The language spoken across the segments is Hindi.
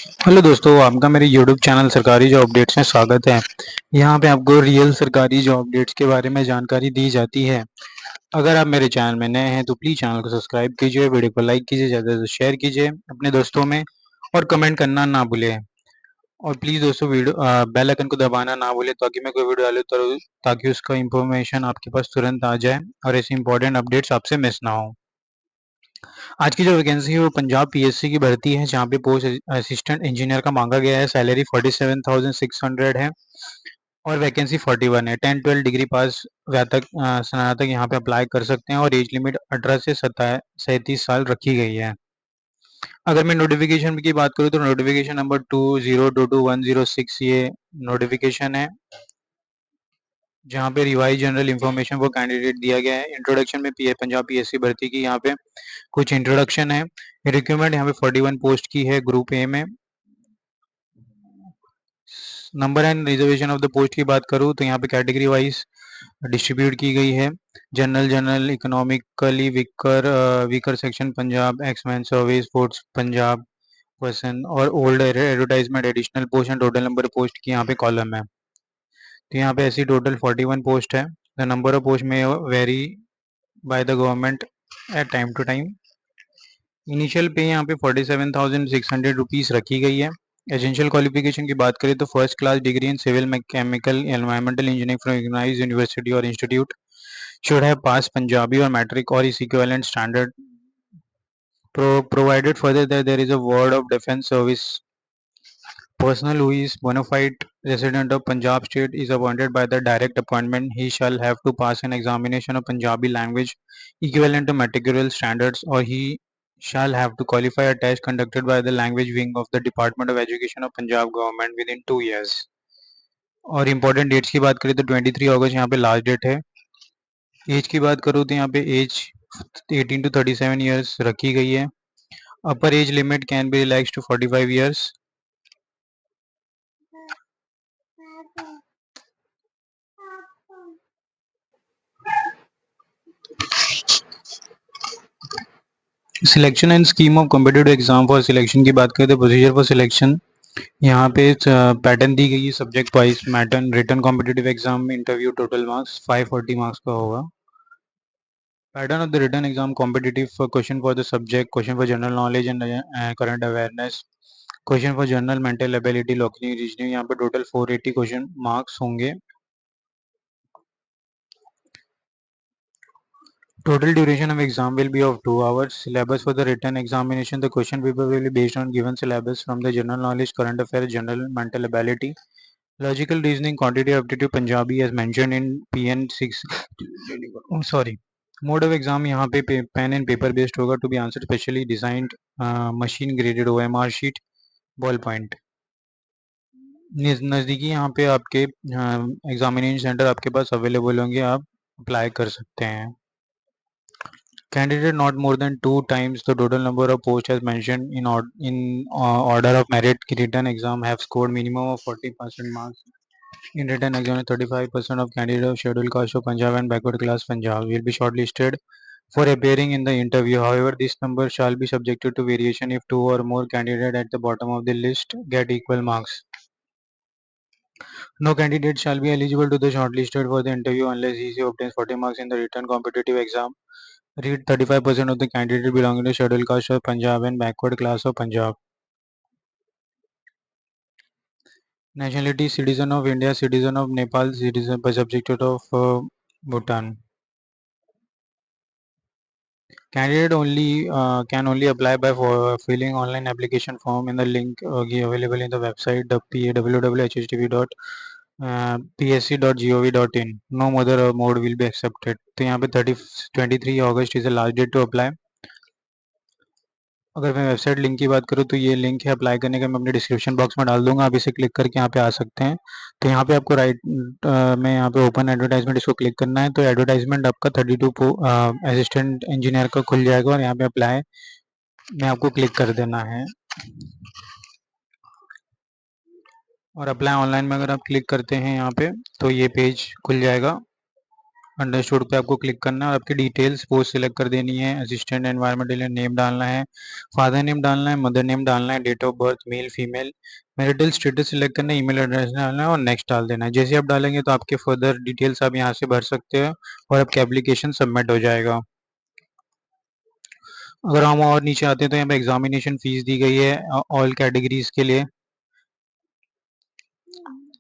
हेलो दोस्तों, आपका मेरे यूट्यूब चैनल सरकारी जॉब अपडेट्स में स्वागत है। यहाँ पे आपको रियल सरकारी जॉब अपडेट्स के बारे में जानकारी दी जाती है। अगर आप मेरे चैनल में नए हैं तो प्लीज़ चैनल को सब्सक्राइब कीजिए, वीडियो को लाइक कीजिए, ज़्यादा से ज़्यादा शेयर कीजिए अपने दोस्तों में और कमेंट करना ना भूलें। और प्लीज़ दोस्तों बेल आइकन को दबाना ना भूलें ताकि मैं कोई वीडियो डालूँ तो ताकि उसका इन्फॉर्मेशन आपके पास तुरंत आ जाए और ऐसी इंपॉर्टेंट अपडेट्स आपसे मिस ना हो। आज की जो वैकेंसी है वो पंजाब पीएससी की भर्ती है, जहाँ पे पोस्ट असिस्टेंट इंजीनियर का मांगा गया है। सैलरी 47,600 है और वैकेंसी 41 है। 10-12 डिग्री पास स्नातक यहाँ पे अप्लाई कर सकते हैं और एज लिमिट 18 से 37 साल रखी गई है। अगर मैं नोटिफिकेशन की बात करूँ तो नोटिफिकेशन नंबर 2022-106 ये नोटिफिकेशन है, जहाँ पे रिवाइज जनरल इन्फॉर्मेशन वो कैंडिडेट दिया गया है। इंट्रोडक्शन में पंजाब पीएससी भर्ती की यहाँ पे कुछ इंट्रोडक्शन है। रिक्रूटमेंट यहाँ पे 41 पोस्ट की है ग्रुप ए में। Number and reservation of the post की बात करूँ तो यहाँ पे कैटेगरी वाइज डिस्ट्रीब्यूट की गई है। General economically weaker section Punjab, ex man service, sports Punjab person और old advertisement additional post and total number post की यहाँ पे कॉलम है। तो यहाँ पे ऐसी टोटल 41 पोस्ट है। द नंबर ऑफ पोस्ट में vary by the government at time to time. Initial पे यहाँ पे 47,600 रुपीज़ रखी गई है। एसेंशियल क्वालिफिकेशन की बात करें तो first class degree in civil mechanical environmental engineering from recognised university और institute, should have pass Punjabi और मैट्रिक और इस equivalent standard, provided further that there is a word of defense service personnel who is bona fide resident of Punjab state is appointed by the direct appointment. He shall have to pass an examination of Punjabi language equivalent to matriculational standards, or he shall have to qualify a test conducted by the language wing of the Department of Education of Punjab government within 2 years. और इम्पोर्टेंट डेट्स की बात करें तो 23 अगस्त यहाँ पे लास्ट डेट है। एज की बात करूँ तो यहाँ पे एज 18 to 37 ईयर्स रखी गई है। Upper age limit can be relax to 45 years. Selection and scheme of competitive exam for selection की बात करें तो प्रोसीजर फॉर सिलेक्शन यहाँ पे पैटर्न दी गई है। Subject wise pattern written competitive exam में इंटरव्यू टोटल मार्क्स 540 मार्क्स का होगा। Pattern of the written exam competitive question for the subject, question for general knowledge and current awareness, question for general mental ability, logical reasoning. यहाँ पे टोटल 480 क्वेश्चन मार्क्स होंगे। Total duration of exam will be of 2 hours. Syllabus for the written examination. The question paper will be based on given syllabus from the general knowledge, current affairs, general mental ability, logical reasoning, quantitative aptitude, Punjabi as mentioned in PN6. Oh, sorry. Mode of exam यहाँ पे पेन एंड पेपर बेस्ड होगा to be answer specially designed machine graded OMR sheet ball point. नज़दीकी यहाँ पे आपके एग्जामिनेशन सेंटर आपके पास अवेलेबल होंगे, आप अप्लाई कर सकते हैं। Candidate not more than 2 times the total number of posts as mentioned in order of merit written exam have scored minimum of 40% marks. In written exam, 35% of candidates of scheduled caste of Punjab and backward class Punjab will be shortlisted for appearing in the interview. However, this number shall be subjected to variation if two or more candidates at the bottom of the list get equal marks. No candidate shall be eligible to the shortlisted for the interview unless he obtains 40 marks in the written competitive exam. Read 35% of the candidates belonging to scheduled caste of Punjab and backward class of Punjab. Nationality: citizen of India, citizen of Nepal, citizen by subjected of Bhutan. Candidate only can only apply by filling online application form in the link available in the website www.http.psc.gov.in. No other mode will be accepted. तो यहाँ पे 23 अगस्त is the last date to apply. अगर मैं वेबसाइट लिंक की बात करूँ तो ये लिंक है अप्लाई करने का, मैं अपने डिस्क्रिप्शन बॉक्स में डाल दूंगा, आप इसे क्लिक करके यहाँ पे आ सकते हैं। तो यहाँ पे आपको में यहाँ पे ओपन एडवर्टाइजमेंट इसको क्लिक करना है। तो एडवर्टाइजमेंट आपका 32 असिस्टेंट इंजीनियर का खुल जाएगा और यहाँ पे अप्लाई में आपको क्लिक कर देना है। और अप्लाई ऑनलाइन में अगर आप क्लिक करते हैं यहाँ पे तो ये पेज खुल जाएगा। अंडरस्टूड पे आपको क्लिक करना है और आपकी डिटेल्स पोस्ट सिलेक्ट कर देनी है। असिस्टेंट एनवायरमेंटल नेम डालना है, फादर नेम डालना है, मदर नेम डालना है, date of birth male female, marital status select करना है, ईमेल एड्रेस डालना है और नेक्स्ट डाल देना है। जैसे आप डालेंगे तो आपके फर्दर डिटेल्स आप यहाँ से भर सकते हो और आपकी एप्लीकेशन सबमिट हो जाएगा। अगर हम और नीचे आते हैं तो यहाँ पे एग्जामिनेशन फीस दी गई है ऑल कैटेगरीज के लिए।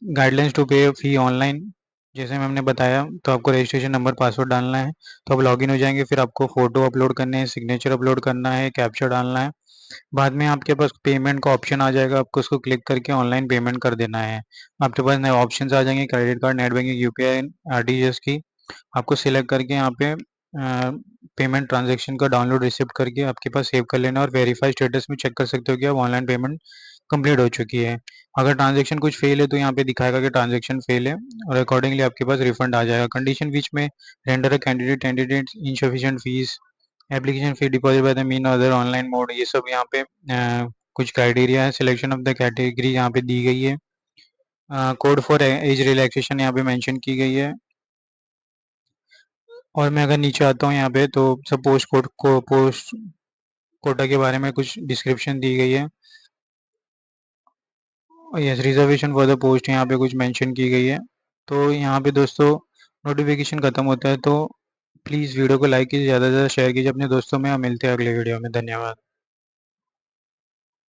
गाइडलाइंस टू पे फी ऑनलाइन, जैसे मैंने बताया, तो आपको रजिस्ट्रेशन नंबर पासवर्ड डालना है। तो आप लॉगिन हो जाएंगे, फिर आपको फोटो अपलोड करने हैं, सिग्नेचर अपलोड करना है, कैप्चर डालना है। बाद में आपके पास पेमेंट का ऑप्शन आ जाएगा, आपको उसको क्लिक करके ऑनलाइन पेमेंट कर देना है। आपके पास नए ऑप्शंस आ जाएंगे, credit card, net banking, UPI, RTGS की। आपको सिलेक्ट करके यहाँ पे पेमेंट ट्रांजैक्शन का डाउनलोड रिसिप्ट करके आपके पास सेव कर लेना और वेरीफाई स्टेटस में चेक कर सकते हो कि अब ऑनलाइन पेमेंट कंप्लीट हो चुकी है। अगर ट्रांजैक्शन कुछ फेल है तो यहाँ पे दिखाएगा कि ट्रांजैक्शन फेल है और अकॉर्डिंगली आपके पास रिफंड आ जाएगा। कंडीशन बीच में render a candidate insufficient fees, application fee deposit by the mean other online mode, ये सब यहाँ पे कुछ क्राइटेरिया है। सिलेक्शन ऑफ द कैटेगरी यहाँ पे दी गई है। कोड फॉर एज रिलैक्सेशन यहाँ पे मेंशन की गई है। और मैं अगर नीचे आता हूँ यहाँ पे तो सब पोस्ट कोटा के बारे में कुछ डिस्क्रिप्शन दी गई है। Yes, reservation for the post यहाँ पे कुछ मेंशन की गई है। तो यहाँ पे दोस्तों नोटिफिकेशन खत्म होता है, तो प्लीज़ वीडियो को लाइक कीजिए, ज़्यादा से ज़्यादा शेयर कीजिए अपने दोस्तों में और मिलते हैं अगले वीडियो में। धन्यवाद।